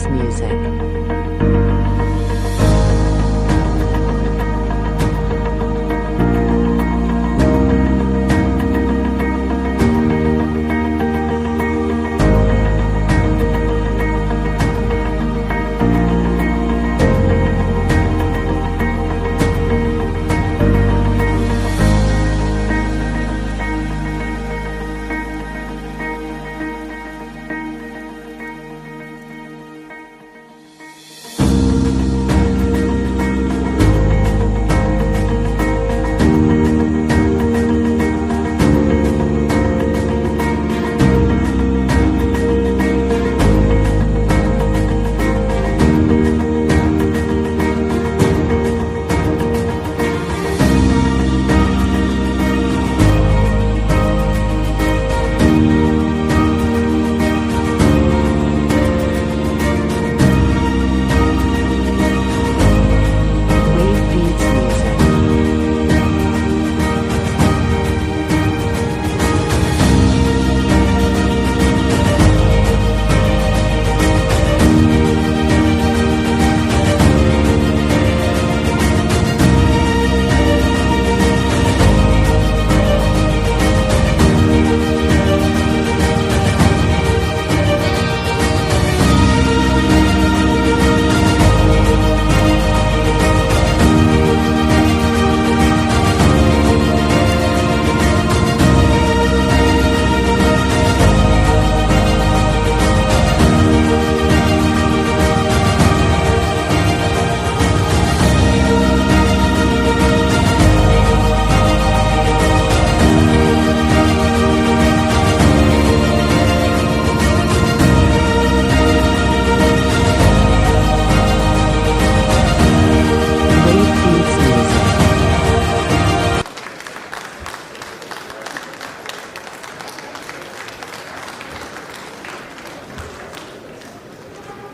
Beats Music.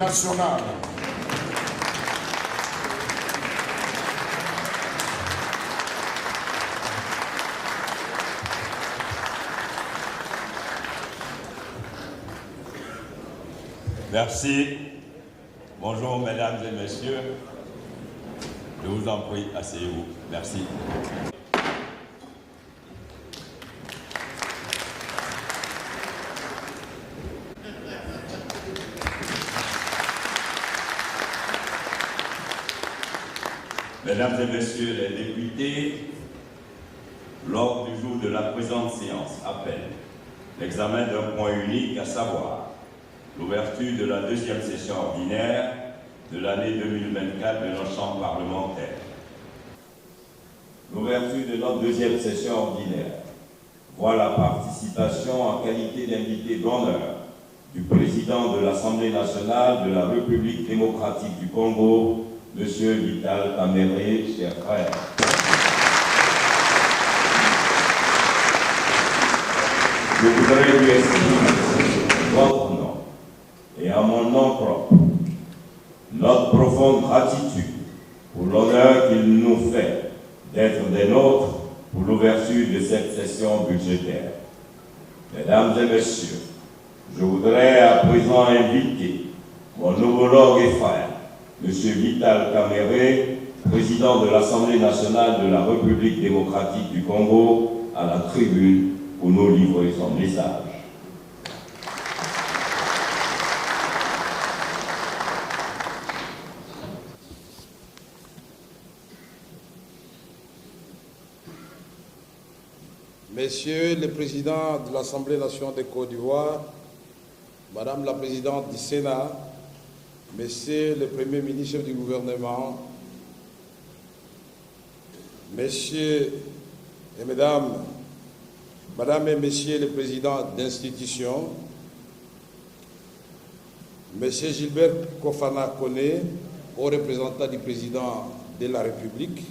Nazionale. Merci. Bonjour mesdames et messieurs. Je vous en prie, asseyez-vous. Merci. Mesdames et messieurs les députés, l'ordre du jour de la présente séance appelle l'examen d'un point unique, à savoir l'ouverture de la deuxième session ordinaire de l'année 2024 de notre Chambre parlementaire. L'ouverture de notre deuxième session ordinaire voit la participation en qualité d'invité d'honneur du président de l'Assemblée nationale de la République démocratique du Congo, M. Vital Kamerhe, chers frères. Je voudrais lui exprimer votre nom et à mon nom propre notre profonde gratitude pour l'honneur qu'il nous fait d'être des nôtres pour l'ouverture de cette session budgétaire. Mesdames et messieurs, je voudrais à présent inviter mon homologue et frère, M. Vital Kamerhe, président de l'Assemblée nationale de la République démocratique du Congo, à la tribune pour nous livrer son message. Monsieur le Président de l'Assemblée nationale de Côte d'Ivoire, Madame la Présidente du Sénat, Monsieur le Premier ministre du gouvernement, Messieurs et Mesdames, Madame et Messieurs les présidents d'institutions, Monsieur Gilbert Kofana Koné, haut représentant du président de la République,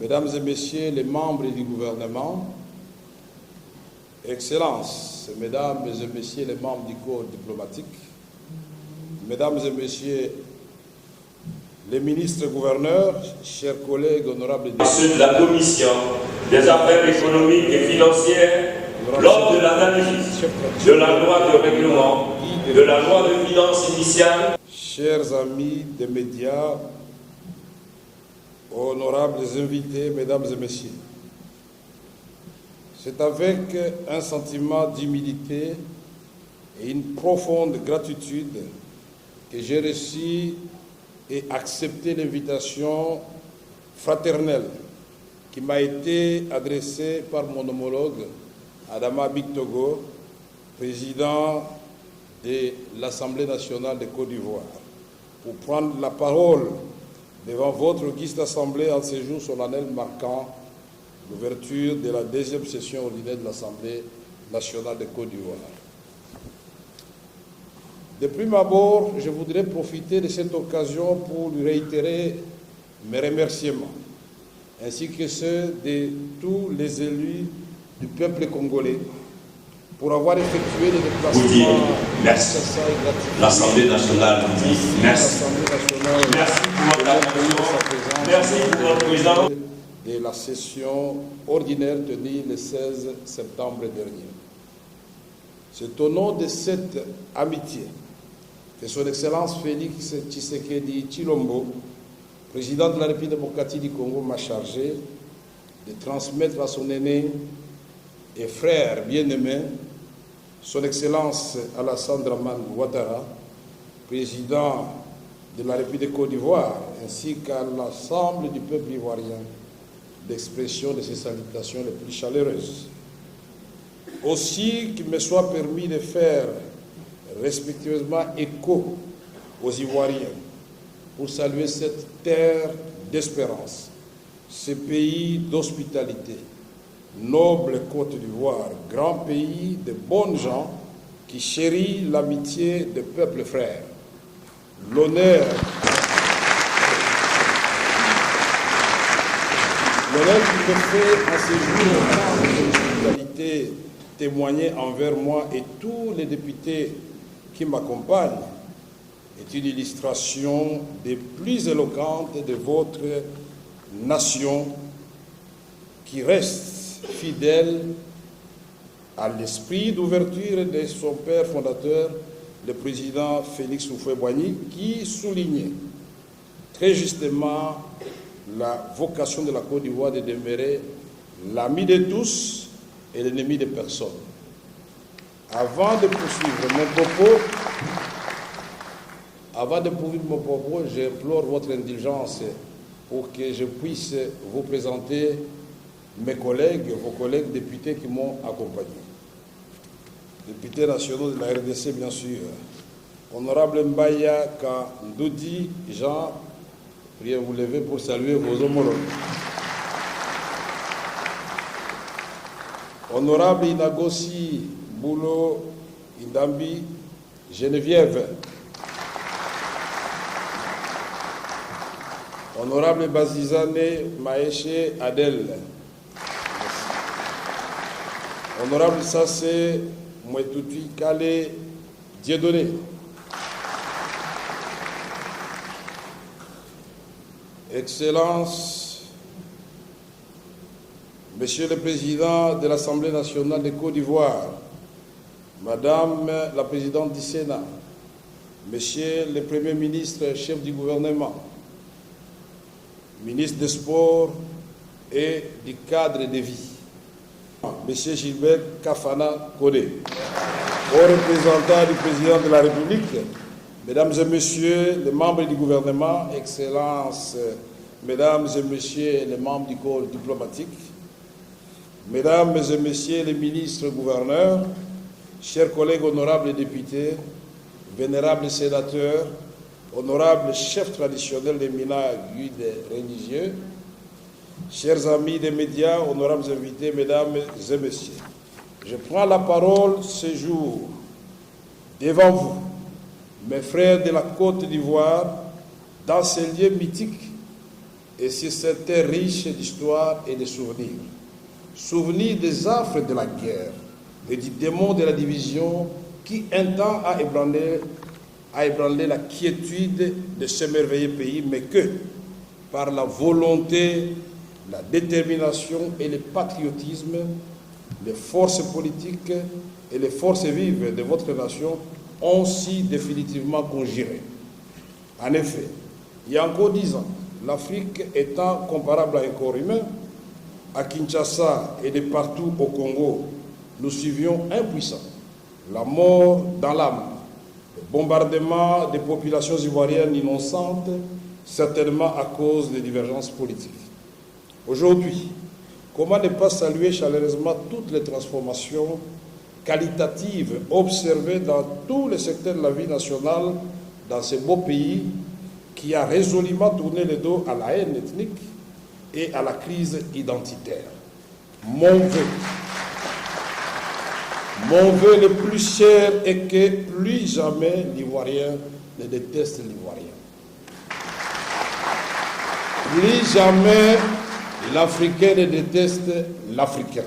Mesdames et Messieurs les membres du gouvernement, Excellences, Mesdames et Messieurs les membres du corps diplomatique, Mesdames et Messieurs les ministres gouverneurs, chers collègues honorables Ceux de la Commission des affaires économiques et financières, lors de l'analyse de la loi de règlement de la loi de finances initiale. Chers amis des médias, honorables invités, mesdames et messieurs, c'est avec un sentiment d'humilité et une profonde gratitude que j'ai reçu et accepté l'invitation fraternelle qui m'a été adressée par mon homologue Adama Bictogo, président de l'Assemblée nationale de Côte d'Ivoire, pour prendre la parole devant votre auguste Assemblée en ce jour solennel marquant l'ouverture de la deuxième session ordinaire de l'Assemblée nationale de Côte d'Ivoire. De prime abord, je voudrais profiter de cette occasion pour lui réitérer mes remerciements, ainsi que ceux de tous les élus du peuple congolais, pour avoir effectué les déplacements nécessaires et gratuits. L'Assemblée nationale vous dit merci. Merci pour votre attention. Merci pour votre présence. De la session ordinaire tenue le 16 septembre dernier. C'est au nom de cette amitié que Son Excellence Félix Tshisekedi Tshilombo, président de la République démocratique du Congo, m'a chargé de transmettre à son aîné et frère bien-aimé, Son Excellence Alassane Dramane Ouattara, président de la République de Côte d'Ivoire, ainsi qu'à l'ensemble du peuple ivoirien, d'expression de ses salutations les plus chaleureuses. Aussi qu'il me soit permis de faire respectueusement écho aux Ivoiriens pour saluer cette terre d'espérance, ce pays d'hospitalité, noble Côte d'Ivoire, grand pays de bonnes gens qui chérit l'amitié des peuples frères. L'honneur qui me fait en ce jour de l'hospitalité témoigner envers moi et tous les députés qui m'accompagnent est une illustration des plus éloquentes de votre nation qui reste fidèle à l'esprit d'ouverture de son père fondateur, le président Félix Houphouët-Boigny, qui soulignait très justement la vocation de la Côte d'Ivoire de demeurer l'ami de tous et l'ennemi de personne. Avant de poursuivre mon propos, j'implore votre indulgence pour que je puisse vous présenter mes collègues, vos collègues députés qui m'ont accompagné. Députés nationaux de la RDC, bien sûr. Honorable Mbaya Kandoudi Jean, priez vous lever pour saluer vos homologues. Honorable Inagosi Boulo Indambi Geneviève. Honorable Bazizane Maéché Adel. Honorable Sassé Mouetouti Kale Dieudonné. Excellences, Monsieur le Président de l'Assemblée nationale de Côte d'Ivoire, Madame la Présidente du Sénat, Monsieur le Premier ministre, chef du gouvernement, ministre des Sports et du cadre de vie, Monsieur Gilbert Kafana Kodé, aux représentants du Président de la République, Mesdames et Messieurs les membres du gouvernement, Excellences, Mesdames et Messieurs les membres du corps diplomatique, Mesdames et Messieurs les ministres gouverneurs, chers collègues honorables députés, vénérables sénateurs, honorables chefs traditionnels des Mina guides religieux, chers amis des médias, honorables invités, Mesdames et Messieurs, je prends la parole ce jour devant vous, mes frères de la Côte d'Ivoire, dans ces lieux mythiques et sur cette terre riche d'histoire et de souvenirs. Souvenirs des affres de la guerre et du démon de la division qui un temps a ébranlé la quiétude de ce merveilleux pays, mais que, par la volonté, la détermination et le patriotisme, les forces politiques et les forces vives de votre nation ont si définitivement conjuré. En effet, il y a encore 10 ans, l'Afrique étant comparable à un corps humain, à Kinshasa et de partout au Congo, nous suivions impuissants la mort dans l'âme, le bombardement des populations ivoiriennes innocentes, certainement à cause des divergences politiques. Aujourd'hui, comment ne pas saluer chaleureusement toutes les transformations qualitatives observées dans tous les secteurs de la vie nationale dans ce beau pays qui a résolument tourné le dos à la haine ethnique et à la crise identitaire. Mon vœu le plus cher est que plus jamais l'Ivoirien ne déteste l'Ivoirien. Plus jamais l'Africain ne déteste l'Africain.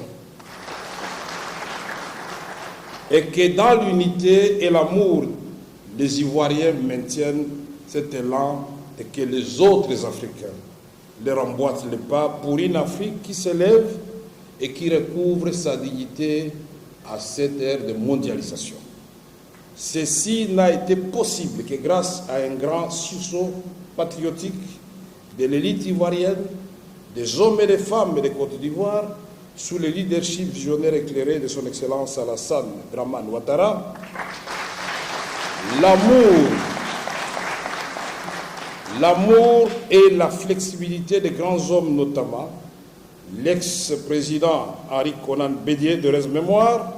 Et que dans l'unité et l'amour, les Ivoiriens maintiennent cet élan et que les autres Africains leur emboîtent le pas pour une Afrique qui s'élève et qui recouvre sa dignité à cette ère de mondialisation. Ceci n'a été possible que grâce à un grand sursaut patriotique de l'élite ivoirienne, des hommes et des femmes de Côte d'Ivoire, sous le leadership visionnaire éclairé de son Excellence Alassane Dramane Ouattara. L'amour et la flexibilité des grands hommes, notamment l'ex-président Henri Konan Bédié de reste-mémoire.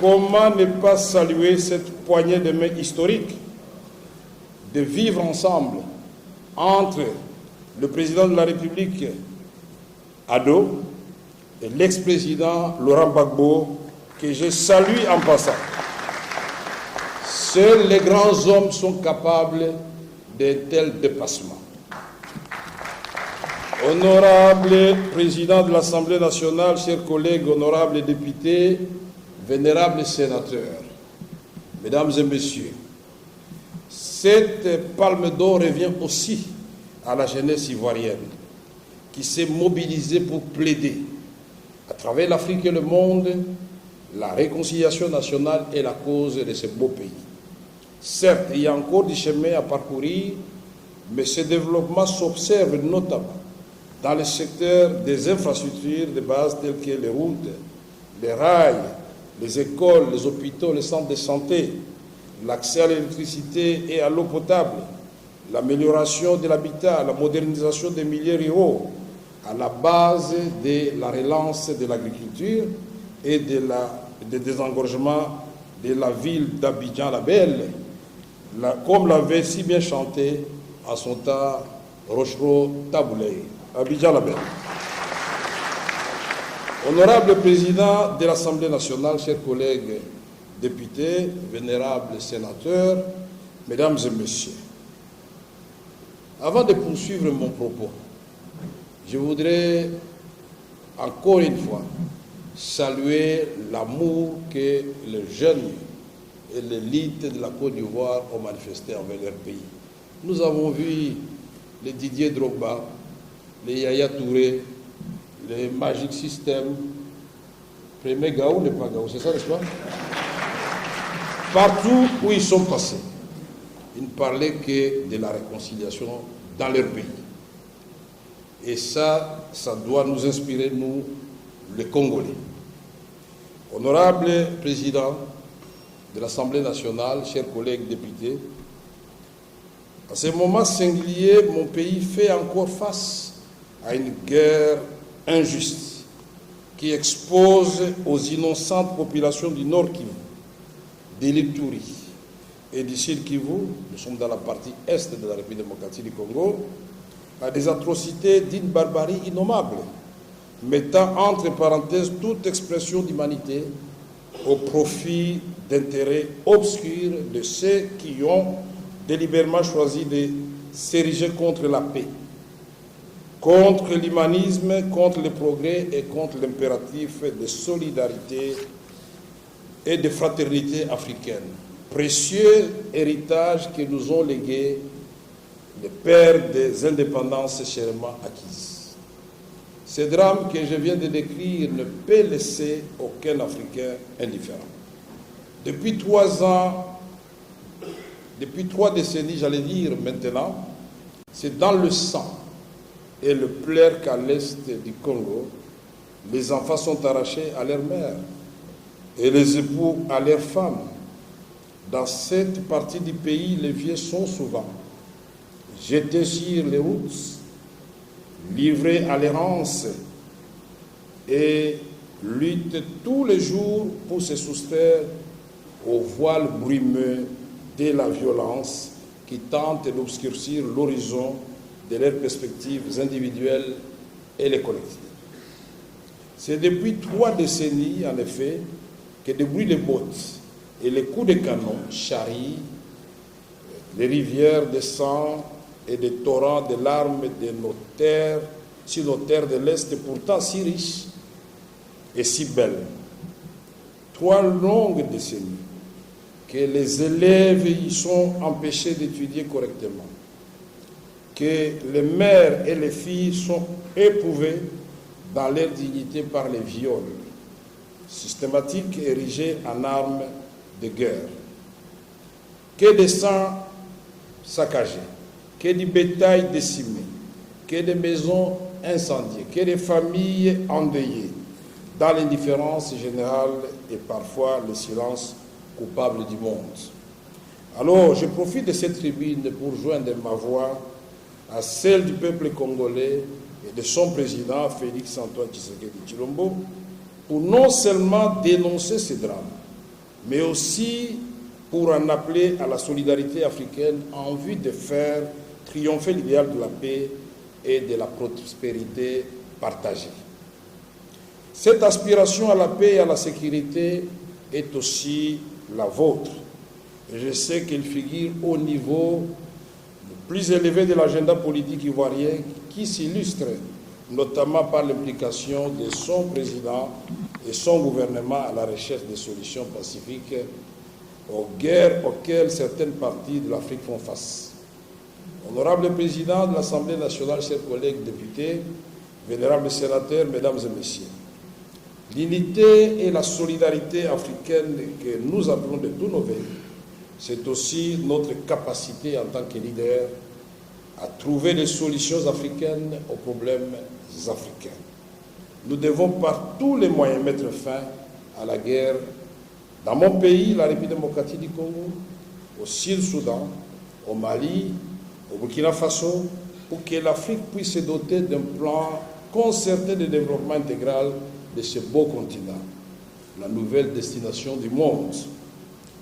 Comment ne pas saluer cette poignée de main historique de vivre ensemble entre le président de la République, Ado, et l'ex-président Laurent Gbagbo, que je salue en passant. Seuls les grands hommes sont capables d'un tel dépassement. Honorable président de l'Assemblée nationale, chers collègues, honorables députés, vénérables sénateurs, mesdames et messieurs, cette palme d'or revient aussi à la jeunesse ivoirienne qui s'est mobilisée pour plaider à travers l'Afrique et le monde la réconciliation nationale et la cause de ce beau pays. Certes, il y a encore du chemin à parcourir, mais ce développement s'observe notamment dans le secteur des infrastructures de base telles que les routes, les rails, les écoles, les hôpitaux, les centres de santé, l'accès à l'électricité et à l'eau potable, l'amélioration de l'habitat, la modernisation des milieux ruraux, à la base de la relance de l'agriculture et de désengorgement de la ville d'Abidjan-la-Belle, comme l'avait si bien chanté à son temps Rochereau Taboulé. Abidjan-la-Belle. Honorable président de l'Assemblée nationale, chers collègues députés, vénérables sénateurs, mesdames et messieurs, avant de poursuivre mon propos, je voudrais encore une fois saluer l'amour que les jeunes et l'élite de la Côte d'Ivoire ont manifesté envers leur pays. Nous avons vu les Didier Drogba, les Yaya Touré, les Magic System, Premier Gaou, les pas Gaou, c'est ça, n'est-ce pas? Partout où ils sont passés, ils ne parlaient que de la réconciliation dans leur pays. Et ça doit nous inspirer, nous, les Congolais. Honorable président de l'Assemblée nationale, chers collègues députés, à ce moment singulier, mon pays fait encore face à une guerre injuste qui expose aux innocentes populations du Nord Kivu, de l'Ituri et du Sud Kivu, nous sommes dans la partie est de la République démocratique du Congo, à des atrocités d'une barbarie innommable, mettant entre parenthèses toute expression d'humanité au profit d'intérêts obscurs de ceux qui ont délibérément choisi de s'ériger contre la paix, contre l'humanisme, contre le progrès et contre l'impératif de solidarité et de fraternité africaine. Précieux héritage que nous ont légué les pères des indépendances chèrement acquises. Ce drame que je viens de décrire ne peut laisser aucun Africain indifférent. Depuis 3 ans, depuis 3 décennies, j'allais dire maintenant, c'est dans le sang et le pleur qu'à l'est du Congo, les enfants sont arrachés à leur mère et les époux à leurs femmes. Dans cette partie du pays, les vieux sont souvent jetés sur les routes, livrés à l'errance et luttent tous les jours pour se soustraire au voile brumeux de la violence qui tente d'obscurcir l'horizon de leurs perspectives individuelles et les collectives. C'est depuis 3 décennies, en effet, que des bruits de bottes et les coups de canon charrient les rivières de sang et des torrents de larmes de nos terres, sur nos terres de l'Est, pourtant si riches et si belles. 3 longues décennies que les élèves y sont empêchés d'étudier correctement, que les mères et les filles sont éprouvées dans leur dignité par les viols systématiques érigés en armes de guerre. Que des sangs saccagés, que du bétail décimé, que des maisons incendiées, que des familles endeuillées, dans l'indifférence générale et parfois le silence coupable du monde. Alors, je profite de cette tribune pour joindre ma voix à celle du peuple congolais et de son président, Félix-Antoine Tshisekedi Tshilombo, pour non seulement dénoncer ces drames, mais aussi pour en appeler à la solidarité africaine en vue de faire triompher l'idéal de la paix et de la prospérité partagée. Cette aspiration à la paix et à la sécurité est aussi la vôtre. Et je sais qu'elle figure au niveau le plus élevé de l'agenda politique ivoirien qui s'illustre notamment par l'implication de son président et son gouvernement à la recherche des solutions pacifiques aux guerres auxquelles certaines parties de l'Afrique font face. Honorable président de l'Assemblée nationale, chers collègues députés, vénérables sénateurs, mesdames et messieurs, l'unité et la solidarité africaine que nous appelons de tous nos vœux, c'est aussi notre capacité en tant que leader à trouver des solutions africaines aux problèmes africains. Nous devons par tous les moyens mettre fin à la guerre dans mon pays, la République démocratique du Congo, au Sud-Soudan, au Mali, au Burkina Faso, pour que l'Afrique puisse se doter d'un plan concerté de développement intégral de ce beau continent, la nouvelle destination du monde.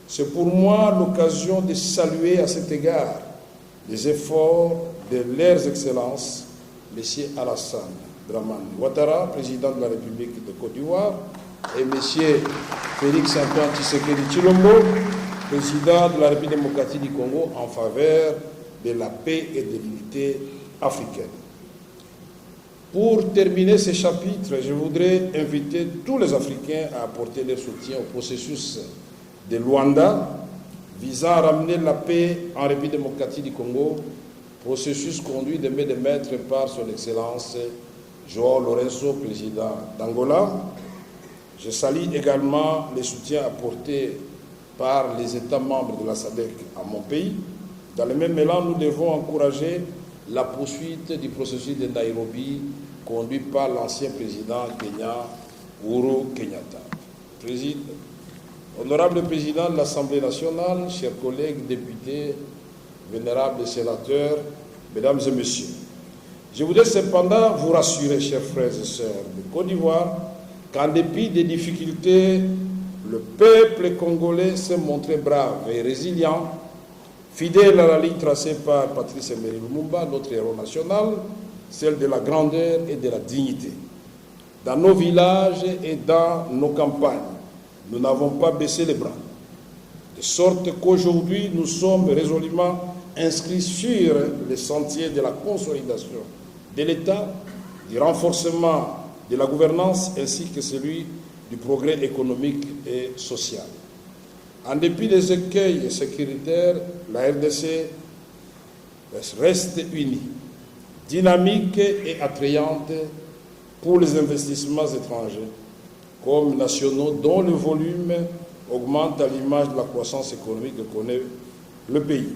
C'est pour moi l'occasion de saluer à cet égard les efforts de leurs excellences, M. Alassane Dramane Ouattara, président de la République de Côte d'Ivoire, et M. Félix-Antoine Tshisekedi Tshilombo, président de la République démocratique du Congo, en faveur de la paix et de l'unité africaine. Pour terminer ce chapitre, je voudrais inviter tous les Africains à apporter leur soutien au processus de Luanda visant à ramener la paix en République démocratique du Congo, processus conduit de main de maître par son Excellence João Lourenço, président d'Angola. Je salue également les soutiens apportés par les États membres de la SADC à mon pays. Dans le même élan, nous devons encourager la poursuite du processus de Nairobi conduit par l'ancien président kenyan Uhuru Kenyatta. Honorable président de l'Assemblée nationale, chers collègues députés, vénérables sénateurs, mesdames et messieurs, je voudrais cependant vous rassurer, chers frères et sœurs de Côte d'Ivoire, qu'en dépit des difficultés, le peuple congolais s'est montré brave et résilient, fidèle à la ligne tracée par Patrice Emery Lumumba, notre héros national, celle de la grandeur et de la dignité. Dans nos villages et dans nos campagnes, nous n'avons pas baissé les bras, de sorte qu'aujourd'hui, nous sommes résolument inscrits sur les sentiers de la consolidation de l'État, du renforcement de la gouvernance ainsi que celui du progrès économique et social. En dépit des écueils sécuritaires, la RDC reste unie, dynamique et attrayante pour les investissements étrangers comme nationaux dont le volume augmente à l'image de la croissance économique que connaît le pays.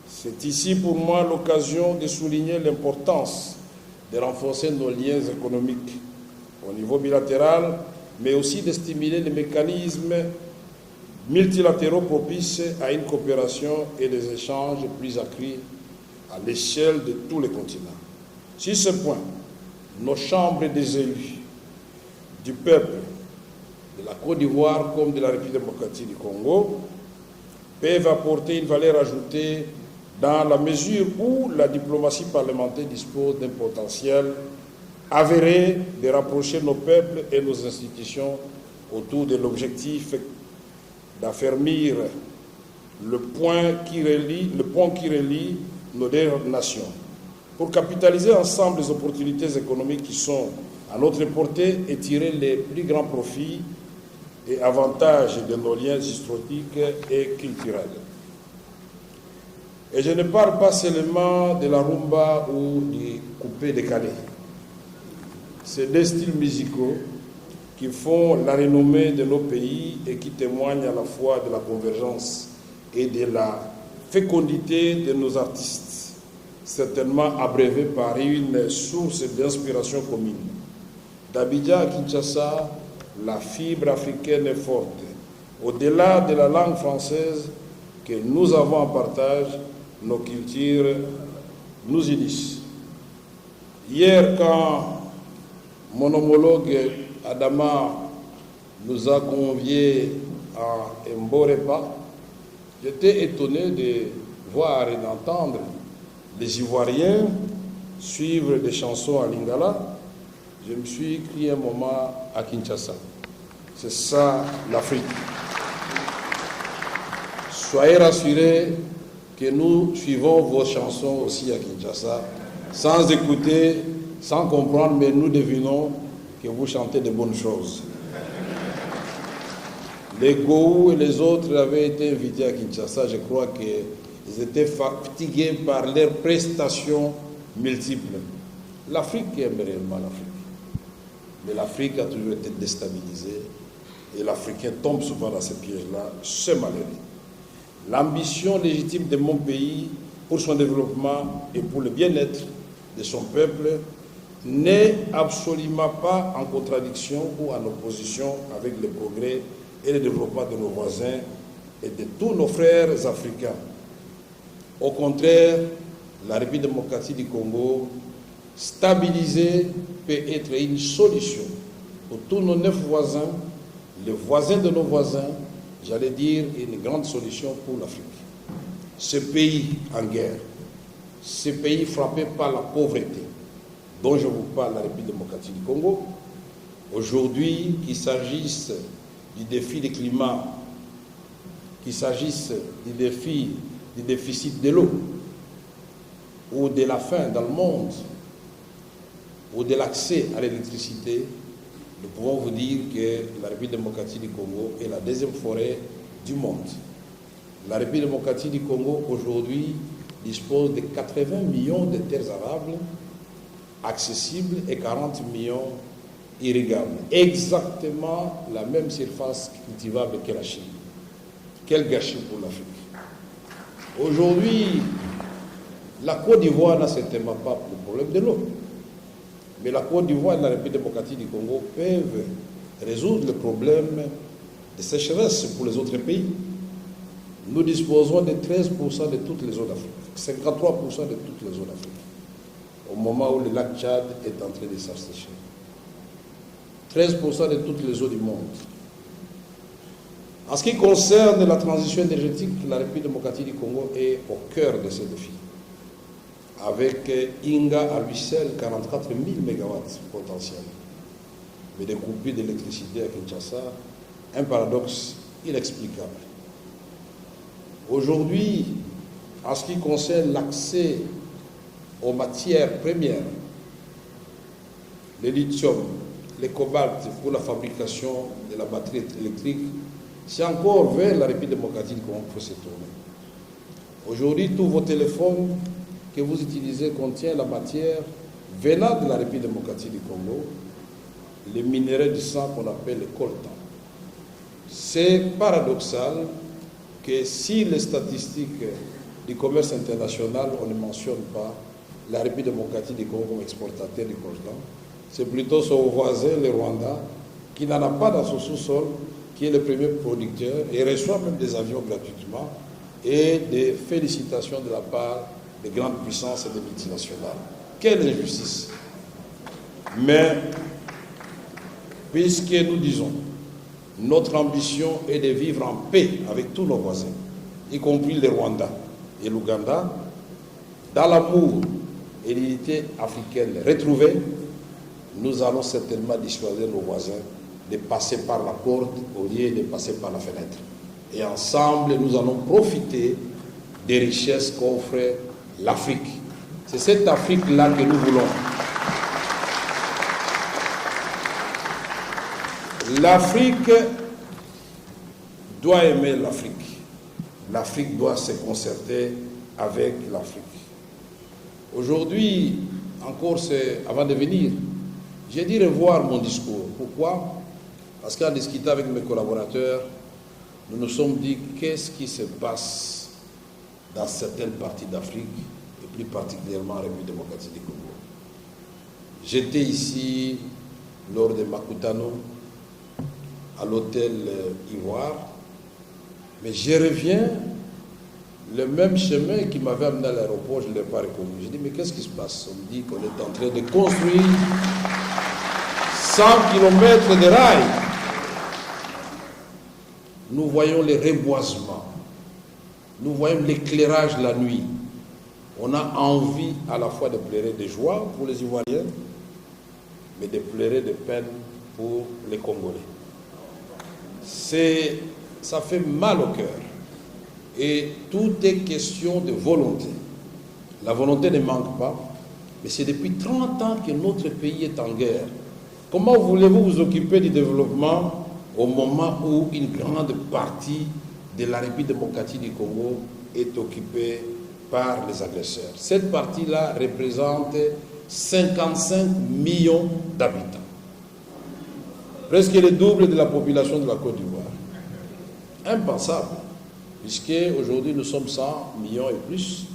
C'est ici pour moi l'occasion de souligner l'importance de renforcer nos liens économiques au niveau bilatéral, mais aussi de stimuler les mécanismes multilatéraux propices à une coopération et des échanges plus accrus à l'échelle de tous les continents. Sur ce point, nos chambres des élus du peuple de la Côte d'Ivoire comme de la République démocratique du Congo peuvent apporter une valeur ajoutée dans la mesure où la diplomatie parlementaire dispose d'un potentiel avéré de rapprocher nos peuples et nos institutions autour de l'objectif d'affermir le pont qui relie nos deux nations, pour capitaliser ensemble les opportunités économiques qui sont à notre portée et tirer les plus grands profits et avantages de nos liens historiques et culturels. Et je ne parle pas seulement de la rumba ou du coupé-décalé. C'est des styles musicaux qui font la renommée de nos pays et qui témoignent à la fois de la convergence et de la fécondité de nos artistes, certainement abreuvés par une source d'inspiration commune. D'Abidjan à Kinshasa, la fibre africaine est forte. Au-delà de la langue française que nous avons en partage, nos cultures nous unissent. Hier, quand mon homologue Adama nous a conviés à un beau repas, j'étais étonné de voir et d'entendre les Ivoiriens suivre des chansons à Lingala. Je me suis crié un moment à Kinshasa. C'est ça l'Afrique. Soyez rassurés que nous suivons vos chansons aussi à Kinshasa, sans écouter, sans comprendre, mais nous devinons que vous chantez de bonnes choses. Les Gohou et les autres avaient été invités à Kinshasa. Je crois qu'ils étaient fatigués par leurs prestations multiples. L'Afrique aime réellement l'Afrique. Mais l'Afrique a toujours été déstabilisée et l'Africain tombe souvent dans ces pièges-là, c'est malheureux. L'ambition légitime de mon pays pour son développement et pour le bien-être de son peuple n'est absolument pas en contradiction ou en opposition avec le progrès et le développement de nos voisins et de tous nos frères africains. Au contraire, la République démocratique du Congo, stabilisée, peut être une solution pour tous nos 9 voisins, les voisins de nos voisins, j'allais dire une grande solution pour l'Afrique. Ce pays en guerre, ce pays frappé par la pauvreté, dont je vous parle, la République démocratique du Congo, aujourd'hui, qu'il s'agisse du défi du climat, qu'il s'agisse du défi du déficit de l'eau, ou de la faim dans le monde, ou de l'accès à l'électricité, nous pouvons vous dire que la République démocratique du Congo est la deuxième forêt du monde. La République démocratique du Congo, aujourd'hui, dispose de 80 millions de terres arables accessibles et 40 millions irrigables. Exactement la même surface cultivable que la Chine. Quel gâchis pour l'Afrique. Aujourd'hui, la Côte d'Ivoire n'a certainement pas le problème de l'eau. Mais la Côte d'Ivoire et la République démocratique du Congo peuvent résoudre le problème de sécheresse pour les autres pays. Nous disposons de 13% de toutes les eaux d'Afrique, 53% de toutes les eaux d'Afrique, au moment où le lac Tchad est en train de s'assécher. 13% de toutes les eaux du monde. En ce qui concerne la transition énergétique, la République démocratique du Congo est au cœur de ces défis. Avec Inga à lui seul, 44 000 MW potentiels. Mais des coupures d'électricité à Kinshasa, un paradoxe inexplicable. Aujourd'hui, en ce qui concerne l'accès aux matières premières, le lithium, le cobalt pour la fabrication de la batterie électrique, c'est encore vers la République démocratique qu'on peut se tourner. Aujourd'hui, tous vos téléphones que vous utilisez contiennent la matière venant de la République démocratique du Congo, les minerais du sang qu'on appelle le coltan. C'est paradoxal que si les statistiques du commerce international, on ne mentionne pas la République démocratique du Congo comme exportateur du coltan, c'est plutôt son voisin, le Rwanda, qui n'en a pas dans son sous-sol, qui est le premier producteur et reçoit même des avions gratuitement et des félicitations de la part des grandes puissances et des multinationales. Quelle injustice! Mais, puisque nous disons, notre ambition est de vivre en paix avec tous nos voisins, y compris le Rwanda et l'Ouganda, dans l'amour et l'unité africaine retrouvée, nous allons certainement dissuader nos voisins de passer par la porte au lieu de passer par la fenêtre. Et ensemble, nous allons profiter des richesses qu'offre l'Afrique. C'est cette Afrique-là que nous voulons. L'Afrique doit aimer l'Afrique. L'Afrique doit se concerter avec l'Afrique. Aujourd'hui, encore, avant de venir, j'ai dû revoir mon discours. Pourquoi? Parce qu'en discutant avec mes collaborateurs, nous nous sommes dit qu'est-ce qui se passe dans certaines parties d'Afrique, et plus particulièrement en République démocratique du Congo. J'étais ici lors de Makutano, à l'hôtel Ivoire, mais je reviens, le même chemin qui m'avait amené à l'aéroport, je ne l'ai pas reconnu. J'ai dit, mais qu'est-ce qui se passe? On me dit qu'on est en train de construire 100 km de rails. Nous voyons les reboisements, nous voyons l'éclairage la nuit. On a envie à la fois de pleurer de joie pour les Ivoiriens, mais de pleurer de peine pour les Congolais. Ça fait mal au cœur. Et tout est question de volonté. La volonté ne manque pas, mais c'est depuis 30 ans que notre pays est en guerre. Comment voulez-vous vous occuper du développement au moment où une grande partie de la République démocratique du Congo est occupée par les agresseurs? Cette partie-là représente 55 millions d'habitants. Presque le double de la population de la Côte d'Ivoire. Impensable, puisque aujourd'hui nous sommes 100 millions et plus.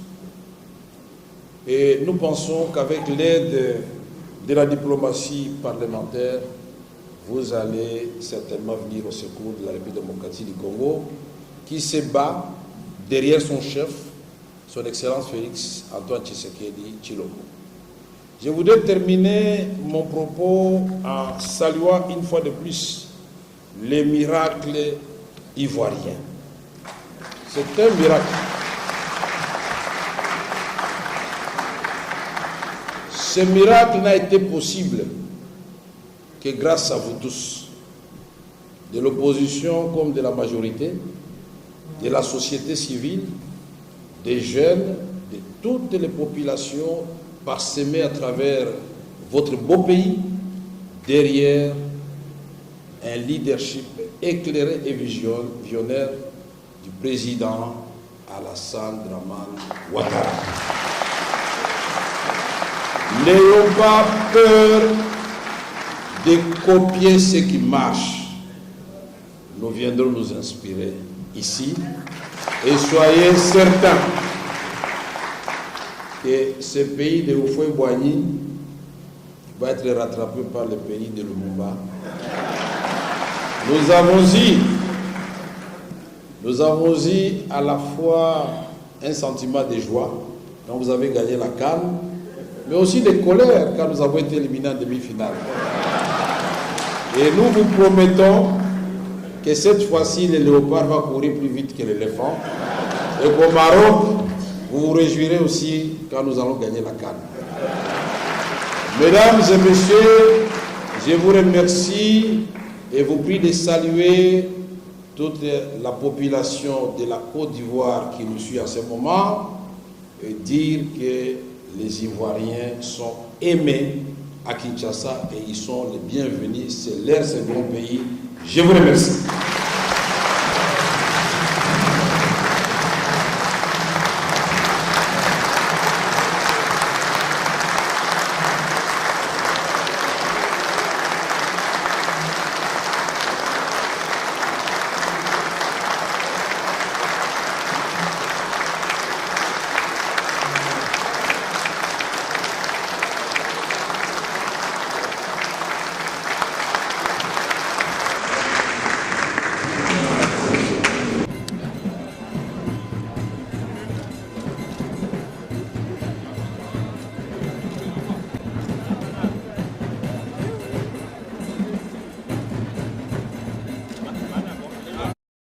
Et nous pensons qu'avec l'aide de la diplomatie parlementaire, vous allez certainement venir au secours de la République démocratique du Congo, qui se bat derrière son chef, son Excellence Félix Antoine Tshisekedi Tshilombo. Je voudrais terminer mon propos en saluant une fois de plus les miracles ivoiriens. C'est un miracle. Ce miracle n'a été possible que grâce à vous tous, de l'opposition comme de la majorité, de la société civile, des jeunes, de toutes les populations parsemées à travers votre beau pays, derrière un leadership éclairé et visionnaire du président Alassane Dramane Ouattara. N'ayons pas peur de copier ce qui marche. Nous viendrons nous inspirer ici et soyez certains que ce pays de Houphouët-Boigny va être rattrapé par le pays de Lumumba. Nous avons eu à la fois un sentiment de joie quand vous avez gagné la CAN, mais aussi de colère quand nous avons été éliminés en demi-finale. Et nous vous promettons que cette fois-ci, le léopard va courir plus vite que l'éléphant. Et qu'au Maroc, vous vous réjouirez aussi quand nous allons gagner la CAN. Mesdames et messieurs, je vous remercie et vous prie de saluer toute la population de la Côte d'Ivoire qui nous suit à ce moment et dire que les Ivoiriens sont aimés à Kinshasa et ils sont les bienvenus. C'est leur second pays. Je vous remercie.